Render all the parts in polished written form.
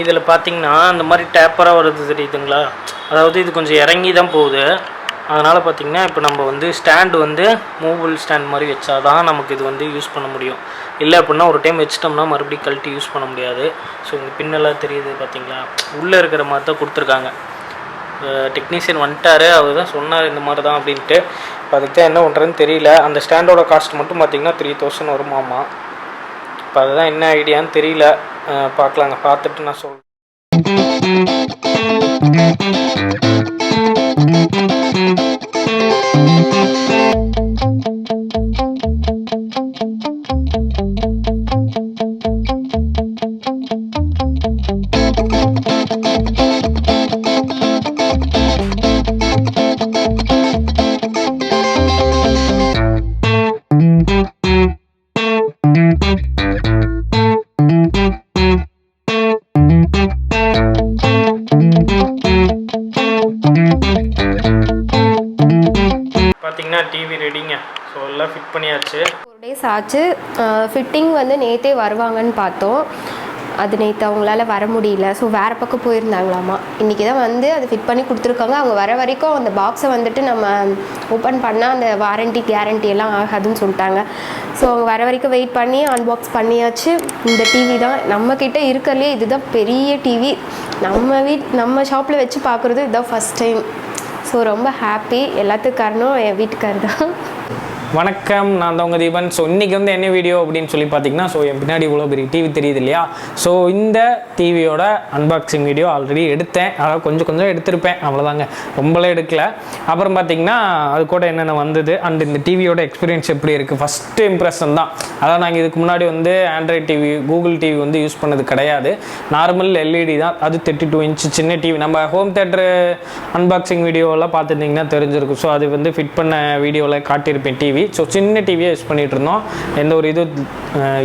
இதில் பார்த்தீங்கன்னா அந்த மாதிரி டேப்பராக வருது தெரியுதுங்களா, அதாவது இது கொஞ்சம் இறங்கி தான் போகுது. அதனால் பார்த்திங்கன்னா இப்போ நம்ம வந்து ஸ்டாண்டு வந்து மூவபிள் ஸ்டாண்ட் மாதிரி வச்சா தான் நமக்கு இது வந்து யூஸ் பண்ண முடியும். இல்லை அப்படின்னா ஒரு டைம் வச்சிட்டோம்னா மறுபடியும் கழட்டி யூஸ் பண்ண முடியாது. ஸோ இந்த பின்னெல்லாம் தெரியுது பார்த்திங்களா, உள்ளே இருக்கிற மாதிரி தான் கொடுத்துருக்காங்க. டெக்னீஷியன் வந்துட்டார், அவர் தான் சொன்னார் இந்த மாதிரி தான் அப்படின்ட்டு. இப்போ அதுக்கு தான் என்ன பண்ணுறதுன்னு தெரியல. அந்த ஸ்டாண்டோட காஸ்ட் மட்டும் பார்த்திங்கன்னா 3000 வருமாமா. இப்போ அதுதான் என்ன ஐடியான்னு தெரியல, பார்க்கலாங்க. பார்த்துட்டு நான் சொல்கிறேன். பார்த்தீங்கன்னா டிவி ரெடிங்க. ஸோ எல்லாம் ஃபிட் பண்ணியாச்சு. 4 days ஆச்சு. ஃபிட்டிங் வந்து நேற்றே வருவாங்கன்னு பார்த்தோம். அது நேற்று அவங்களால வர முடியல. ஸோ வேறு பக்கம் போயிருந்தாங்களாமா. இன்றைக்கி தான் வந்து அதை ஃபிட் பண்ணி கொடுத்துருக்காங்க. அவங்க வர வரைக்கும் அந்த பாக்ஸை வந்துட்டு நம்ம ஓப்பன் பண்ணால் அந்த வாரண்டி கேரண்டி எல்லாம் ஆகாதுன்னு சொல்லிட்டாங்க. ஸோ அவங்க வர வரைக்கும் வெயிட் பண்ணி அன்பாக்ஸ் பண்ணியாச்சு. இந்த டிவி தான் நம்மக்கிட்ட இருக்கிறதுலே இதுதான் பெரிய டிவி. நம்ம ஷாப்பில் வச்சு பார்க்குறது இதுதான் ஃபஸ்ட் டைம். ஸோ ரொம்ப ஹாப்பி. எல்லாத்துக்கும் காரணம் என் வீட்டுக்காரர் தான். வணக்கம், நான் தான் உங்கள் தீபன். ஸோ இன்றைக்கி வந்து என்ன வீடியோ அப்படின்னு சொல்லி பார்த்தீங்கன்னா, ஸோ என் பின்னாடி இவ்வளோ பெரிய டிவி தெரியுது இல்லையா, ஸோ இந்த டிவியோட அன்பாக்சிங் வீடியோ ஆல்ரெடி எடுத்தேன். அதாவது கொஞ்சம் எடுத்திருப்பேன், அவ்வளோதாங்க, ரொம்பலாம் எடுக்கல. அப்புறம் பார்த்தீங்கன்னா அது கூட என்னென்ன வந்தது அண்ட் இந்த டிவியோட எக்ஸ்பீரியன்ஸ் எப்படி இருக்குது, ஃபஸ்ட்டு இம்ப்ரெஷன் தான். அதாவது நாங்கள் இதுக்கு முன்னாடி வந்து ஆண்ட்ராய்ட் டிவி, கூகுள் டிவி வந்து யூஸ் பண்ணது கிடையாது. நார்மல் எல்இடி தான், அது 32 inch சின்ன டிவி. நம்ம ஹோம் தேட்டரு அன்பாக்சிங் வீடியோலாம் பார்த்துருந்தீங்கன்னா தெரிஞ்சிருக்கும். ஸோ அது வந்து ஃபிட் பண்ண வீடியோவில் காட்டியிருப்பேன் டிவி. ஸோ சின்ன டிவியை யூஸ் பண்ணிகிட்டு இருந்தோம், எந்த ஒரு இது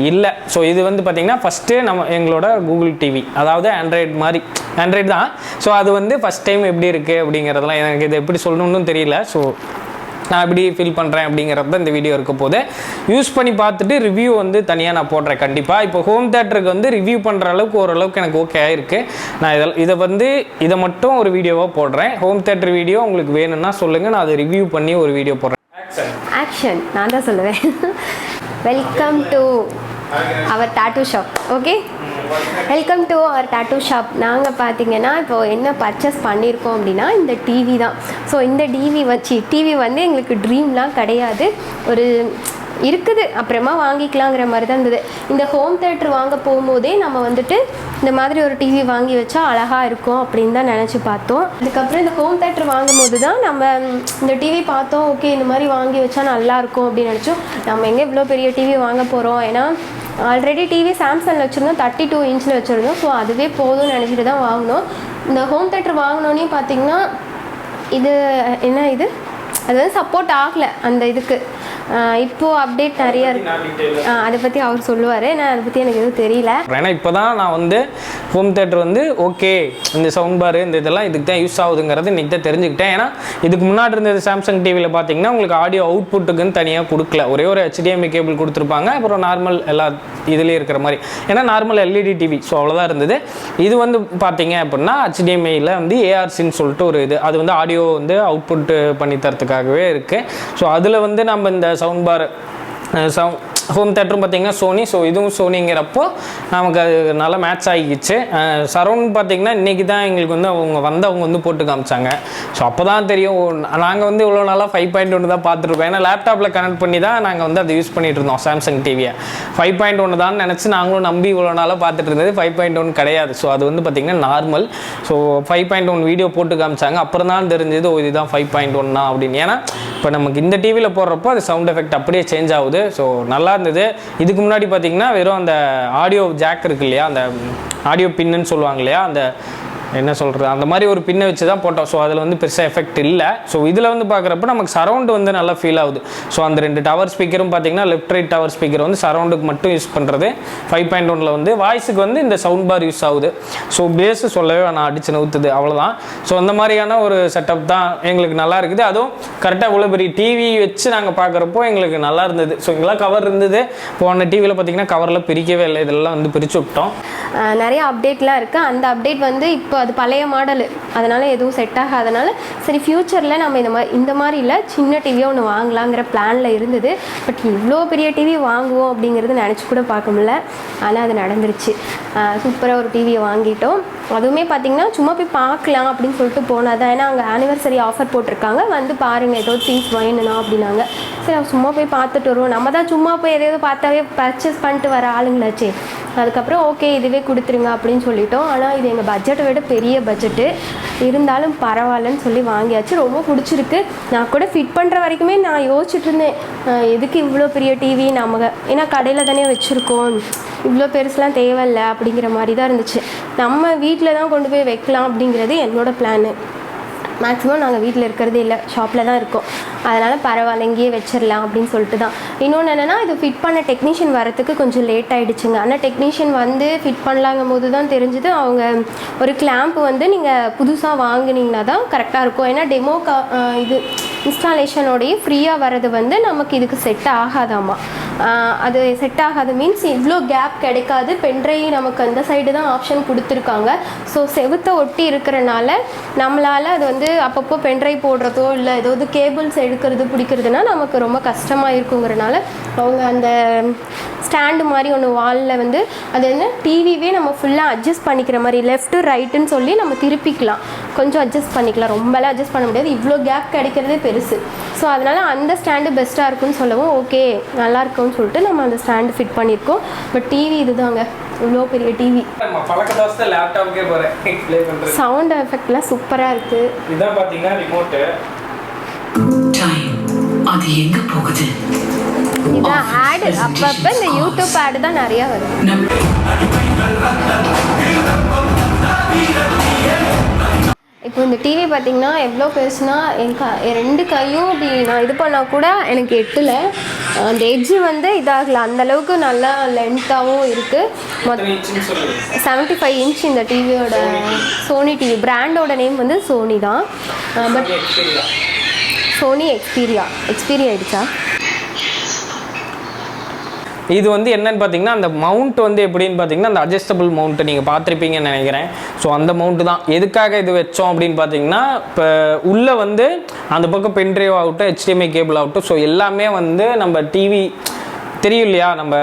இல்லை. ஸோ இது வந்து பார்த்திங்கன்னா ஃபஸ்ட்டு நம்ம எங்களோட கூகுள் டிவி, அதாவது ஆண்ட்ராய்டு தான். ஸோ அது வந்து ஃபஸ்ட் டைம் எப்படி இருக்குது அப்படிங்கிறதெல்லாம் எனக்கு இது எப்படி சொல்லணும்னு தெரியல. ஸோ நான் எப்படி ஃபீல் பண்ணுறேன் அப்படிங்கிறது தான் இந்த வீடியோ இருக்க போது. யூஸ் பண்ணி பார்த்துட்டு ரிவ்யூ வந்து தனியாக நான் போடுறேன் கண்டிப்பாக. இப்போ ஹோம் தேட்டருக்கு வந்து ரிவ்யூ பண்ணுற அளவுக்கு ஓரளவுக்கு எனக்கு ஓகே ஆகிருக்கு. நான் இதை மட்டும் ஒரு வீடியோவாக போடுறேன். ஹோம் தேட்டர் வீடியோ உங்களுக்கு வேணும்னா சொல்லுங்கள், நான் அதை ரிவ்யூ பண்ணி ஒரு வீடியோ போடுறேன். ஆக்ஷன் நான் தான் சொல்லுவேன். Welcome to our tattoo shop. Okay, welcome to our tattoo shop. நாங்கள் பார்த்தீங்கன்னா இப்போது என்ன பர்ச்சேஸ் பண்ணியிருக்கோம் அப்படின்னா இந்த டிவி தான். ஸோ இந்த டிவி வந்து எங்களுக்கு ட்ரீம்லாம் கிடையாது, ஒரு இருக்குது அப்புறமா வாங்கிக்கலாங்கிற மாதிரி தான் இருந்தது. இந்த ஹோம் தேட்டர் வாங்க போகும்போதே நம்ம வந்துட்டு இந்த மாதிரி ஒரு டிவி வாங்கி வச்சா அழகாக இருக்கும் அப்படின்னு தான் நினச்சி பார்த்தோம். அதுக்கப்புறம் இந்த ஹோம் தேட்டர் வாங்கும்போது தான் நம்ம இந்த டிவி பார்த்தோம், ஓகே இந்த மாதிரி வாங்கி வச்சா நல்லாயிருக்கும் அப்படின்னு நினச்சோம். நம்ம எங்கே இவ்வளோ பெரிய டிவி வாங்க போகிறோம், ஏன்னா ஆல்ரெடி டிவி சாம்சங்கில் வச்சுருந்தோம், 32 inch வச்சுருந்தோம். ஸோ அதுவே போதும்னு நினச்சிட்டு தான் வாங்கினோம். இந்த ஹோம் தேட்டர் வாங்கினோன்னே பார்த்திங்கன்னா இது என்ன இது, அது வந்து சப்போர்ட் ஆகலை அந்த இதுக்கு. இப்போது அப்டேட் நிறையா இருக்குது, அதை பற்றி அவர் சொல்லுவார். நான் அதை பற்றி எனக்கு எதுவும் தெரியல. ஏன்னா இப்போ தான் நான் வந்து ஹோம் தேட்டர் வந்து ஓகே இந்த சவுண்ட் பாரு இந்த இதெல்லாம் இதுக்கு தான் யூஸ் ஆகுதுங்கிறது இன்றைக்கி தான் தெரிஞ்சுக்கிட்டேன். ஏன்னா இதுக்கு முன்னாடி இருந்தது சாம்சங் டிவியில் பார்த்தீங்கன்னா உங்களுக்கு ஆடியோ அவுட்புட்டுக்குன்னு தனியாக கொடுக்கல, ஒரே ஒரு HDMI கேபிள் கொடுத்துருப்பாங்க, அப்புறம் நார்மல் எல்லா இதுலேயும் இருக்கிற மாதிரி. ஏன்னா நார்மல் எல்இடி டிவி, ஸோ அவ்வளோதான் இருந்தது. இது வந்து பார்த்தீங்க அப்படின்னா HDMIயில் வந்து ஏஆர்சின்னு சொல்லிட்டு ஒரு இது, அது வந்து ஆடியோ வந்து அவுட்புட்டு பண்ணி தரத்துக்காகவே இருக்குது. ஸோ அதில் வந்து நம்ம இந்த சவுண்ட் பார் ஹோம் தேட்டரும் பார்த்திங்கன்னா சோனி, ஸோ இதுவும் சோனிங்கிறப்போ நமக்கு அது நல்லா மேட்ச் ஆகிக்கிச்சு. சரௌண்ட் பார்த்திங்கன்னா இன்றைக்கி தான் எங்களுக்கு வந்து அவங்க வந்து போட்டு காமிச்சாங்க. ஸோ அப்போ தான் தெரியும், நாங்கள் வந்து இவ்வளோ நாளாக 5.1 தான் பார்த்துருப்போம். ஏன்னா லேப்டாப்பில் கனெக்ட் பண்ணி தான் நாங்கள் வந்து அதை யூஸ் பண்ணிகிட்டு இருந்தோம் சாம்சங் டிவியை. 5.1 தான் நினச்சி நாங்களும் நம்பி இவ்வளோ நாளாக பார்த்துட்டு இருந்தது. 5.1 கிடையாது. ஸோ அது வந்து பார்த்திங்கன்னா நார்மல். ஸோ 5.1 வீடியோ போட்டு காமிச்சாங்க, அப்புறம் தான் தெரிஞ்சது ஓ இதுதான் 5.1 தான் அப்படின்னு. ஏன்னா இப்போ நமக்கு இந்த டிவியில் போடுறப்போ அது சவுண்ட் எஃபெக்ட் அப்படியே சேஞ்ச் ஆகுது. ஸோ நல்லா இருந்தது. இதுக்கு முன்னாடி பார்த்தீங்கன்னா வெறும் அந்த ஆடியோ ஜாக் இருக்கு இல்லையா, அந்த ஆடியோ பின்னு சொல்லுவாங்க இல்லையா, அந்த என்ன சொல்கிறது அந்த மாதிரி ஒரு பின்னை வச்சு தான் போட்டோம். ஸோ அதில் வந்து பெருசாக எஃபெக்ட் இல்லை. ஸோ இதில் வந்து பார்க்குறப்ப நமக்கு சரௌண்டு வந்து நல்லா ஃபீல் ஆகுது. ஸோ அந்த 2 டவர் ஸ்பீக்கரும் பார்த்தீங்கன்னா லெஃப்ட் ரைட் டவர் ஸ்பீக்கர் வந்து சரௌண்டுக்கு மட்டும் யூஸ் பண்ணுறது. 5.1 வந்து வாய்ஸுக்கு வந்து இந்த சவுண்ட் பார் யூஸ் ஆகுது. ஸோ பேஸு சொல்லவே நான் அடிச்சு நவுத்துது அவ்வளோதான். ஸோ அந்த மாதிரியான ஒரு செட்டப் தான் எங்களுக்கு நல்லா இருக்குது. அதுவும் கரெக்டாக இவ்வளோ பெரிய டிவி வச்சு நாங்கள் பார்க்குறப்போ எங்களுக்கு நல்லா இருந்தது. ஸோ இங்கெல்லாம் கவர் இருந்தது. போன டிவியில் பார்த்தீங்கன்னா கவரில் பிரிக்கவே இல்லை, இதெல்லாம் வந்து பிரித்து விட்டோம். நிறைய அப்டேட்லாம் இருக்குது. அந்த அப்டேட் வந்து இப்போ அது பழைய மாடலு, அதனால் எதுவும் செட் ஆகாதனால சரி ஃப்யூச்சரில் நம்ம இந்த மாதிரி இல்லை சின்ன டிவியை ஒன்று வாங்கலாங்கிற பிளானில் இருந்தது. பட் இவ்வளோ பெரிய டிவி வாங்குவோம் அப்படிங்கிறது நினச்சி கூட பார்க்க முடியல. ஆனால் அது நடந்துருச்சு. சூப்பராக ஒரு டிவியை வாங்கிட்டோம். அதுவுமே பார்த்திங்கன்னா சும்மா போய் பார்க்கலாம் அப்படின்னு சொல்லிட்டு போனாதான். ஏன்னா அங்கே ஆனிவர்சரி ஆஃபர் போட்டிருக்காங்க, வந்து பாருங்கள் ஏதோ திங்ஸ் வேணும்னா அப்படின்னாங்க. சரி சும்மா போய் பார்த்துட்டு வருவோம், நம்ம தான் சும்மா போய் எதையாவது பார்த்தாவே பர்ச்சேஸ் பண்ணிட்டு வர ஆளுங்களாச்சே. அதுக்கப்புறம் ஓகே இதுவே கொடுத்துருங்க அப்படின்னு சொல்லிட்டோம். ஆனால் இது எங்கள் பட்ஜெட்டை விட பெரிய பட்ஜெட்டு, இருந்தாலும் பரவாயில்லன்னு சொல்லி வாங்கியாச்சு. ரொம்ப பிடிச்சிருக்கு. நான் கூட ஃபிட் பண்ணுற வரைக்குமே நான் யோசிச்சுட்டு இருந்தேன், எதுக்கு இவ்வளோ பெரிய டிவி நம்ம, ஏன்னா கடையில் தானே வச்சுருக்கோம், இவ்வளோ பெருசுலாம் தேவையில்லை அப்படிங்கிற மாதிரி தான் இருந்துச்சு. நம்ம வீட்டில் தான் கொண்டு போய் வைக்கலாம் அப்படிங்கிறது என்னோடய பிளானு. மேக்ஸிமம் நாங்கள் வீட்டில் இருக்கிறதே இல்லை, ஷாப்பில் தான் இருக்கோம். அதனால் பரவாயில்ல இங்கேயே வச்சிடலாம் அப்படின்னு சொல்லிட்டு தான். இன்னொன்று என்னென்னா இது ஃபிட் பண்ண டெக்னீஷியன் வரத்துக்கு கொஞ்சம் லேட் ஆகிடுச்சுங்க. ஆனால் டெக்னீஷியன் வந்து ஃபிட் பண்ணலாங்கும் போது தான் தெரிஞ்சுது அவங்க ஒரு கிளாம்ப் வந்து நீங்கள் புதுசாக வாங்கினீங்கன்னா தான் கரெக்டாக இருக்கும். ஏன்னா டெமோ இது இன்ஸ்டாலேஷனோடையே ஃப்ரீயாக வர்றது வந்து நமக்கு இதுக்கு செட் ஆகாதாம்மா. அது செட் ஆகாது மீன்ஸ் இவ்வளோ கேப் கிடைக்காது. பென்ட்ரைவ் நமக்கு அந்த சைடு தான் ஆப்ஷன் கொடுத்துருக்காங்க. ஸோ செவுத்தை ஒட்டி இருக்கிறனால நம்மளால் அது வந்து அப்பப்போ பென்ட்ரைவ் போடுறதோ இல்லை ஏதாவது கேபிள்ஸ் எடுக்கிறது பிடிக்கிறதுனா நமக்கு ரொம்ப கஷ்டமாக இருக்குங்கிறனால அவங்க அந்த ஸ்டாண்டு மாதிரி ஒன்று வாலில் வந்து அது என்ன டிவிவே நம்ம ஃபுல்லாக அட்ஜஸ்ட் பண்ணிக்கிற மாதிரி லெஃப்ட்டு ரைட்டுன்னு சொல்லி நம்ம திருப்பிக்கலாம், கொஞ்சம் அட்ஜஸ்ட் பண்ணிக்கலாம். ரொம்பலாம் அட்ஜஸ்ட் பண்ண முடியாது, இவ்வளோ கேப் கிடைக்கிறதே பெருசு. ஸோ அதனால் அந்த ஸ்டாண்டு பெஸ்ட்டாக இருக்குன்னு சொல்லவும் ஓகே நல்லா இருக்கும்னு சொல்லிட்டு நம்ம அந்த ஸ்டாண்டு ஃபிட் பண்ணியிருக்கோம். பட் டிவி இதுதாங்க, இவ்வளோ பெரிய டிவி. சவுண்ட் எஃபெக்ட்லாம் சூப்பராக இருக்குது. இதான் பார்த்தீங்கன்னா ரிமோட்டு. அது எங்க போகுது? இதான் ஆடு, அப்பப்போ இந்த யூடியூப் ஆடு தான் நிறையா வருது. இப்போ இந்த டிவி பார்த்தீங்கன்னா எவ்வளோ பெருசுனா என் 2 கையும் இப்படி நான் இது பண்ணால் கூட எனக்கு எட்டலை. அந்த எட்ஜு வந்து இதாகல, அந்தளவுக்கு நல்லா லென்த்தாகவும் இருக்குது. 75 இன்ச் இந்த டிவியோட சோனி டிவி. பிராண்டோட நேம் வந்து சோனி தான். பட் சோனி எக்ஸ்பீரியா ஆயிடுச்சா? இது வந்து என்னன்னு பார்த்தீங்கன்னா அந்த மவுண்ட் வந்து எப்படின்னு பார்த்தீங்கன்னா அந்த அட்ஜஸ்டபிள் மவுண்ட்டு நீங்கள் பார்த்துருப்பீங்கன்னு நினைக்கிறேன். ஸோ அந்த மவுண்ட்டு தான். எதுக்காக இது வச்சோம் அப்படின்னு பார்த்தீங்கன்னா இப்போ உள்ளே வந்து அந்த பக்கம் பென்ட்ரைவ் ஆகட்டும், HDMI கேபிள் ஆகட்டும், ஸோ எல்லாமே வந்து நம்ம டிவி தெரியும் இல்லையா, நம்ம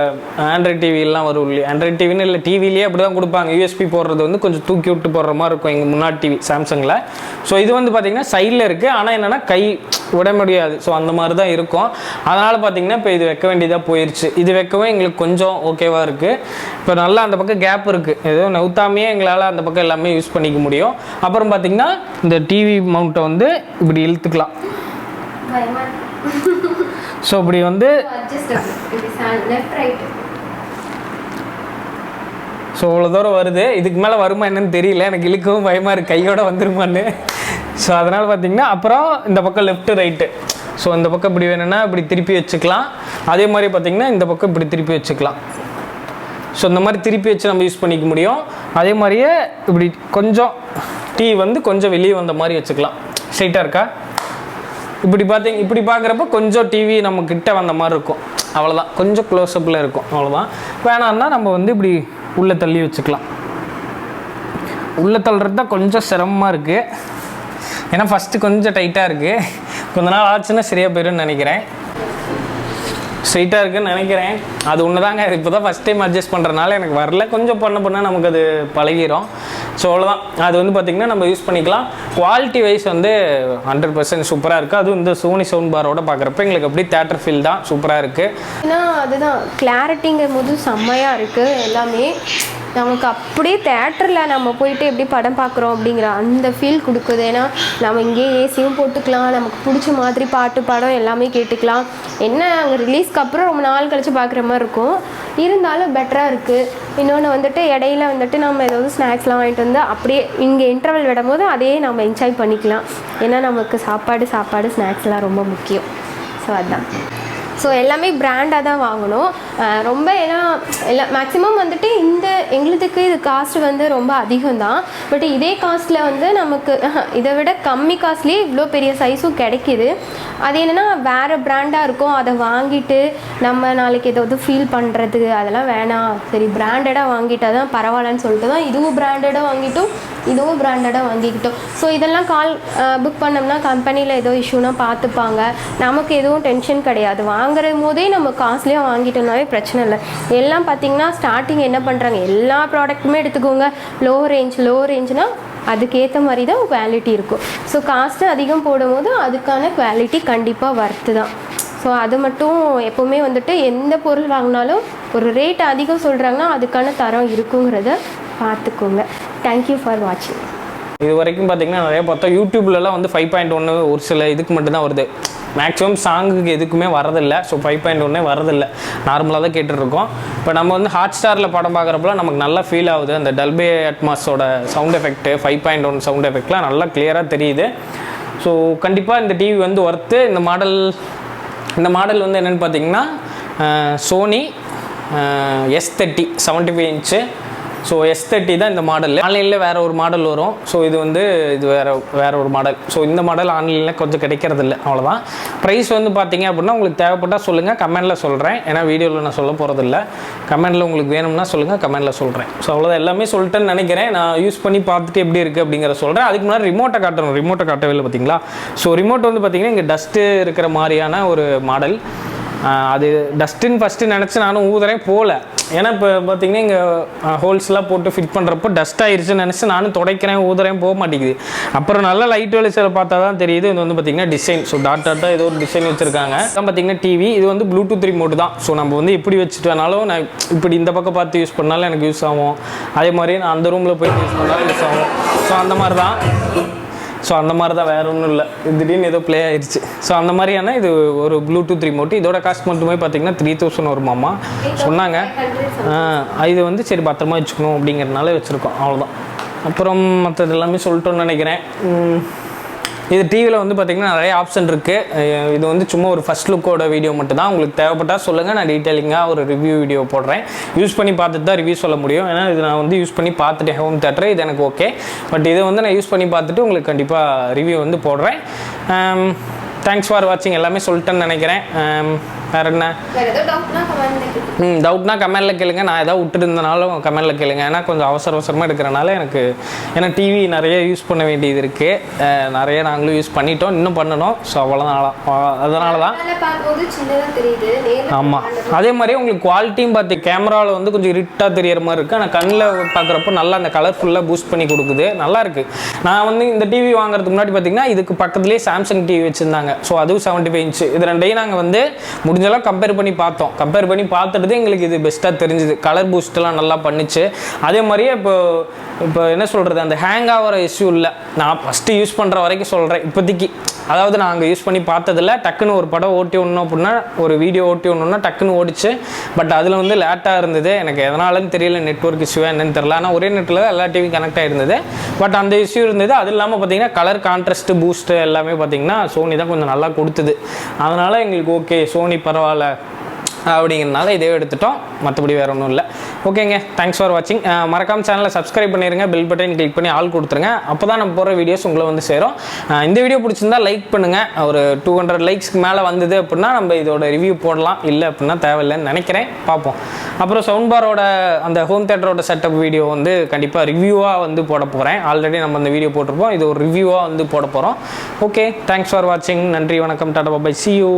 ஆண்ட்ராய்ட் டிவிலாம் வரும் இல்லையா, ஆண்ட்ராய்ட் டிவின்னு இல்லை டிவிலேயே அப்படி தான் கொடுப்பாங்க. யூஎஸ்பி போடுறது வந்து கொஞ்சம் தூக்கி விட்டு போடுற மாதிரி இருக்கும் எங்கள் முன்னாடி டிவி சாம்சங்கில். ஸோ இது வந்து பார்த்திங்கன்னா சைடில் இருக்குது, ஆனால் என்னென்னா கை விட முடியாது. ஸோ அந்த மாதிரி தான் இருக்கும். அதனால் பார்த்திங்கன்னா இப்போ இது வைக்க வேண்டியதாக போயிடுச்சு. இது வைக்கவும் எங்களுக்கு கொஞ்சம் ஓகேவாக இருக்குது. இப்போ நல்லா அந்த பக்கம் கேப் இருக்குது, ஏதோ நவுத்தாமையே எங்களால் அந்த பக்கம் எல்லாமே யூஸ் பண்ணிக்க முடியும். அப்புறம் பார்த்திங்கன்னா இந்த டிவி மவுண்ட்டை வந்து இப்படி இழுத்துக்கலாம். ஸோ இப்படி வந்து ஸோ அவ்வளோ தூரம் வருது. இதுக்கு மேலே வருமா என்னன்னு தெரியல, எனக்கு இழுக்கவும் பயமாக இருக்குது கையோடு வந்துருமான்னு. ஸோ அதனால் பார்த்திங்கன்னா அப்புறம் இந்த பக்கம் லெஃப்ட்டு ரைட்டு, ஸோ இந்த பக்கம் இப்படி வேணும்னா இப்படி திருப்பி வச்சுக்கலாம். அதே மாதிரி பார்த்திங்கன்னா இந்த பக்கம் இப்படி திருப்பி வச்சுக்கலாம். ஸோ இந்த மாதிரி திருப்பி வச்சு நம்ம யூஸ் பண்ணிக்க முடியும். அதே மாதிரியே இப்படி கொஞ்சம் டிவி வந்து கொஞ்சம் வெளியே வந்த மாதிரி வச்சுக்கலாம். ஸ்ட்ரைட்டாக இருக்கா? இப்படி இப்படி பார்க்குறப்ப கொஞ்சம் டிவி நம்ம கிட்ட வந்த மாதிரி இருக்கும், அவ்வளோதான். கொஞ்சம் க்ளோஸ்அப்பில் இருக்கும், அவ்வளோதான். வேணான்னா நம்ம வந்து இப்படி உள்ளே தள்ளி வச்சுக்கலாம். உள்ளே தள்ளுறது தான் கொஞ்சம் சிரமமாக இருக்குது, ஏன்னா ஃபஸ்ட்டு கொஞ்சம் டைட்டாக இருக்குது. கொஞ்ச நாள் ஆச்சுன்னா சரியாக போயிடும்னு நினைக்கிறேன். ஸ்ட்ரைட்டாக இருக்குதுன்னு நினைக்கிறேன். அது ஒன்று தாங்க, இப்போ தான் ஃபஸ்ட் டைம் அட்ஜஸ்ட் பண்ணுறதுனால எனக்கு வரல. கொஞ்சம் பண்ண நமக்கு அது பழகிடும். ஸோ அவ்வளோதான். அது வந்து பார்த்திங்கன்னா நம்ம யூஸ் பண்ணிக்கலாம். குவாலிட்டி வைஸ் வந்து 100% சூப்பராக இருக்குது. அதுவும் இந்த சோனி சவுண்ட் பாரோட பார்க்குறப்ப எங்களுக்கு அப்படி தேட்டர் ஃபீல் தான் சூப்பராக இருக்குது. ஏன்னா அதுதான் கிளாரிட்டிங்கும் போது செம்மையாக இருக்குது எல்லாமே. நமக்கு அப்படியே தேட்டரில் நம்ம போயிட்டு எப்படி படம் பார்க்குறோம் அப்படிங்கிற அந்த ஃபீல் கொடுக்குது. ஏன்னா நம்ம இங்கேயே ஏசியும் போட்டுக்கலாம், நமக்கு பிடிச்ச மாதிரி பாட்டு படம் எல்லாமே கேட்டுக்கலாம். என்ன அங்கே ரிலீஸ்க்கு அப்புறம் ரொம்ப நாள் கழித்து பார்க்குற மாதிரி இருக்கும், இருந்தாலும் பெட்டராக இருக்குது. இன்னொன்று வந்துட்டு இடையில வந்துட்டு நம்ம ஏதாவது ஸ்நாக்ஸ்லாம் வாங்கிட்டு வந்து அப்படியே இங்கே இன்டர்வல் விடும்போது அதையே நம்ம என்ஜாய் பண்ணிக்கலாம். ஏன்னா நமக்கு சாப்பாடு ஸ்நாக்ஸ்லாம் ரொம்ப முக்கியம். ஸோ அதுதான். ஸோ எல்லாமே பிராண்டாக தான் வாங்கணும். ரொம்ப ஏன்னா மேக்ஸிமம் வந்துட்டு எங்களுதுக்கு இது காஸ்ட் வந்து ரொம்ப அதிகம் தான். பட் இதே காஸ்ட்டில் வந்து நமக்கு இதை விட கம்மி காஸ்ட்லேயே இவ்வளோ பெரிய சைஸும் கிடைக்கிது. அது என்னென்னா வேறு பிராண்டாக இருக்கும், அதை வாங்கிட்டு நம்ம நாளைக்கு ஏதாவது ஃபீல் பண்ணுறது அதெல்லாம் வேணாம், சரி பிராண்டடாக வாங்கிட்டால் தான் பரவாயில்லன்னு சொல்லிட்டு தான் இதுவும் பிராண்டடாக வாங்கிட்டோம், இதுவும் பிராண்டடாக வாங்கிக்கிட்டோம். ஸோ இதெல்லாம் புக் பண்ணோம்னா கம்பெனியில் ஏதோ இஷ்யூனா பார்த்துப்பாங்க, நமக்கு எதுவும் டென்ஷன் கிடையாது. வாங்குற போதே நம்ம காஸ்ட்லியாக வாங்கிட்டோம்னாவே பிரச்சனை இல்லை. எல்லாம் பார்த்திங்கன்னா ஸ்டார்டிங் என்ன பண்ணுறாங்க, எல்லா ப்ராடக்ட்டுமே எடுத்துக்கோங்க லோ ரேஞ்சுனால் அதுக்கேற்ற மாதிரி தான் குவாலிட்டி இருக்கும். ஸோ காஸ்ட்டு அதிகம் போடும்போது அதுக்கான குவாலிட்டி கண்டிப்பாக வர்த்து தான். ஸோ அது மட்டும் எப்போவுமே வந்துட்டு எந்த பொருள் வாங்கினாலும் ஒரு ரேட் அதிகம் சொல்கிறாங்கன்னா அதுக்கான தரம் இருக்குங்கிறத பார்த்துக்கோங்க. தேங்க்யூ ஃபார் வாட்சிங். இது வரைக்கும் பார்த்தீங்கன்னா நிறைய பார்த்தோம். யூடியூப்லலாம் வந்து 5.1 ஒரு சில இதுக்கு மட்டும்தான் வருது, மேக்ஸிமம் சாங்குக்கு எதுக்குமே வரதில்லை. ஸோ 5.1 வரதில்லை, நார்மலாக தான் கேட்டுட்ருக்கோம். இப்போ நம்ம வந்து ஹாட் ஸ்டாரில் படம் பார்க்குறப்பலாம் நமக்கு நல்லா ஃபீல் ஆகுது. அந்த டல்பே அட்மாஸோட சவுண்ட் எஃபெக்ட்டு 5.1 சவுண்ட் எஃபெக்ட்லாம் நல்லா கிளியராக தெரியுது. ஸோ கண்டிப்பாக இந்த டிவி வந்து ஒர்த்து. இந்த மாடல் வந்து என்னென்னு பார்த்தீங்கன்னா Sony S30 75 inch. So S30 தான் இந்த மாடல். ஆன்லைனில் வேறு ஒரு மாடல் வரும். ஸோ இது வேறு ஒரு மாடல். ஸோ இந்த மாடல் ஆன்லைனில் கொஞ்சம் கிடைக்கிறதில்ல, அவ்வளோதான். ப்ரைஸ் வந்து பார்த்தீங்க அப்படின்னா உங்களுக்கு தேவைப்பட்டால் சொல்லுங்கள், கமெண்டில் சொல்கிறேன். ஏன்னா வீடியோவில் நான் சொல்ல போகிறதில்ல, கமெண்டில் உங்களுக்கு வேணும்னா சொல்லுங்கள், கமெண்டில் சொல்கிறேன். ஸோ அவ்வளோதான், எல்லாமே சொல்லிட்டேன்னு நினைக்கிறேன். நான் யூஸ் பண்ணி பார்த்துட்டு எப்படி இருக்குது அப்படிங்கிற சொல்கிறேன். அதுக்கு முன்னாடி ரிமோட்டை காட்டணும். ரிமோட்டை காட்டவே இல்லை பார்த்தீங்களா. ஸோ ரிமோட் வந்து பார்த்தீங்கன்னா இங்கே டஸ்ட்டு இருக்கிற மாதிரியான ஒரு மாடல். அது டஸ்ட்டுன்னு ஃபஸ்ட்டு நினச்சி நானும் ஊதுறேன் போகல. ஏன்னா இப்போ பார்த்தீங்கன்னா இங்கே ஹோல்ஸ்லாம் போட்டு ஃபிட் பண்ணுறப்போ டஸ்ட் ஆயிடுச்சுன்னு நினச்சி நானும் துடைக்கிறேன் ஊதுறேன், போக மாட்டேங்குது. அப்புறம் நல்லா லைட் வெளிச்சத்தில் பார்த்தா தான் தெரியுது. இது வந்து பார்த்திங்கன்னா டிசைன். ஸோ டாட்டாக ஏதோ ஒரு டிசைன் வச்சுருக்காங்க. அதான் பார்த்திங்கன்னா டிவி. இது வந்து ப்ளூடூத் ரிமோட் தான். ஸோ நம்ம வந்து எப்படி வச்சுட்டு வேணாலும் நான் இப்படி இந்த பக்கம் பார்த்து யூஸ் பண்ணாலும் எனக்கு யூஸ் ஆகும். அதே மாதிரி நான் அந்த ரூமில் போயிட்டு யூஸ் பண்ணாலும் யூஸ் ஆகும். ஸோ அந்த மாதிரி தான் வேறு ஒன்றும் இல்லை. திடீர்னு ஏதோ ப்ளே ஆயிடுச்சு. ஸோ அந்த மாதிரியான இது ஒரு ப்ளூடூத் ரிமோட். இதோட காஸ்ட் மட்டுமே பார்த்தீங்கன்னா 3000 வருமாமா சொன்னாங்க. இது வந்து சரி பத்திரமா வச்சுக்கணும் அப்படிங்கிறதுனால வச்சுருக்கோம், அவ்வளோதான். அப்புறம் மற்றது எல்லாமே சொல்லிட்டோன்னு நினைக்கிறேன். இது டிவியில் வந்து பார்த்திங்கன்னா நிறைய ஆப்ஷன் இருக்குது. இது வந்து சும்மா ஒரு ஃபஸ்ட் லுக்கோட வீடியோ மட்டும் தான். உங்களுக்கு தேவைப்பட்டால் சொல்லுங்கள், நான் டீட்டெயிலிங்காக ஒரு ரிவ்யூ வீடியோ போடுறேன். யூஸ் பண்ணி பார்த்துட்டு தான் ரிவ்யூ சொல்ல முடியும். ஏன்னா இது நான் வந்து யூஸ் பண்ணி பார்த்துட்டேன் ஹோம் தேட்டர், இது எனக்கு ஓகே. பட் இதை வந்து நான் யூஸ் பண்ணி பார்த்துட்டு உங்களுக்கு கண்டிப்பாக ரிவ்யூ வந்து போடுறேன். தேங்க்ஸ் ஃபார் வாட்சிங். எல்லாமே சொல்லிட்டேன்னு நினைக்கிறேன். வேறு என்ன டவுட்னா கமெண்டில் கேளுங்க. நான் எதாவது விட்டுட்டு இருந்தனாலும் கமெண்டில் கேளுங்க. ஏன்னா கொஞ்சம் அவசரமாக எடுக்கிறனால ஏன்னா டிவி நிறைய யூஸ் பண்ண வேண்டியது இருக்குது. நிறைய நாங்களும் யூஸ் பண்ணிட்டோம், இன்னும் பண்ணணும். ஸோ அதனால தான். ஆமாம், அதே மாதிரி உங்களுக்கு குவாலிட்டியும் பார்த்து கேமராவில் வந்து கொஞ்சம் இருட்டாக தெரியிற மாதிரி இருக்குது. ஆனால் கண்ணில் பார்க்குறப்போ நல்லா அந்த கலர்ஃபுல்லாக பூஸ்ட் பண்ணி கொடுக்குது, நல்லாயிருக்கு. நான் வந்து இந்த டிவி வாங்குறதுக்கு முன்னாடி பார்த்திங்கன்னா இதுக்கு பக்கத்துலேயே சாம்சங் டிவி வச்சுருந்தாங்க. ஸோ அதுவும் 75 இன்ச்சு. இது ரெண்டையும் நாங்கள் வந்து முடிஞ்சளவு கம்பேர் பண்ணி பார்த்தோம். கம்பேர் பண்ணி பார்த்துட்டு எங்களுக்கு இது பெஸ்ட்டாக தெரிஞ்சுது. கலர் பூஸ்ட்லாம் நல்லா பண்ணிச்சு. அதே மாதிரியே இப்போ என்ன சொல்கிறது, அந்த ஹேங் ஆகிற இஷ்யூ இல்லை. நான் ஃபஸ்ட்டு யூஸ் பண்ணுற வரைக்கும் சொல்கிறேன் இப்போதைக்கு. அதாவது நாங்கள் யூஸ் பண்ணி பார்த்ததில்ல. டக்குன்னு ஒரு படம் ஓட்டி ஒன்று அப்படின்னா, ஒரு வீடியோ ஓட்டி ஒன்றுனா டக்குன்னு ஓடிச்சு. பட் அதில் வந்து லேட்டாக இருந்தது. எனக்கு எதனாலன்னு தெரியல, நெட்வொர்க் இஷ்யூ என்னன்னு தெரியல. ஆனால் ஒரே நெட்டில் தான் எல்லா டிவியும் கனெக்ட் ஆகிருந்தது. பட் அந்த இஷ்யூ இருந்தது. அது இல்லாமல் பார்த்தீங்கன்னா கலர் கான்ட்ராஸ்ட்டு பூஸ்ட்டு எல்லாமே பார்த்தீங்கன்னா சோனி தான் கொஞ்சம் நல்லா கொடுத்தது. அதனால் எங்களுக்கு ஓகே, சோனி பரவாயில்ல அப்படிங்கிறனால இதே எடுத்துட்டோம். மற்றபடி வேறு ஒன்றும் இல்லை. ஓகேங்க, தேங்க்ஸ் ஃபார் வாட்சிங். மறக்காம சேனலை சப்ஸ்கிரைப் பண்ணிடுங்க, பெல் பட்டன் கிளிக் பண்ணி ஆல் கொடுத்துருங்க. அப்போ தான் நம்ம போகிற வீடியோஸ் உங்களை வந்து சேரும். இந்த வீடியோ பிடிச்சிருந்தா லைக் பண்ணுங்கள். ஒரு 200 லைக்ஸ்க்கு மேலே வந்தது அப்படின்னா நம்ம இதோட ரிவ்யூ போடலாம். இல்லை அப்படின்னா தேவையில்லைன்னு நினைக்கிறேன், பார்ப்போம். அப்புறம் சவுண்ட் பாரோட அந்த ஹோம் தேட்டரோட செட்டப் வீடியோ வந்து கண்டிப்பாக ரிவ்யூவாக வந்து போட போகிறேன். ஆல்ரெடி நம்ம அந்த வீடியோ போட்டிருப்போம், இது ஒரு ரிவ்யூவாக வந்து போட போகிறோம். ஓகே, தேங்க்ஸ் ஃபார் வாட்சிங். நன்றி, வணக்கம், டாடா, பை, see you.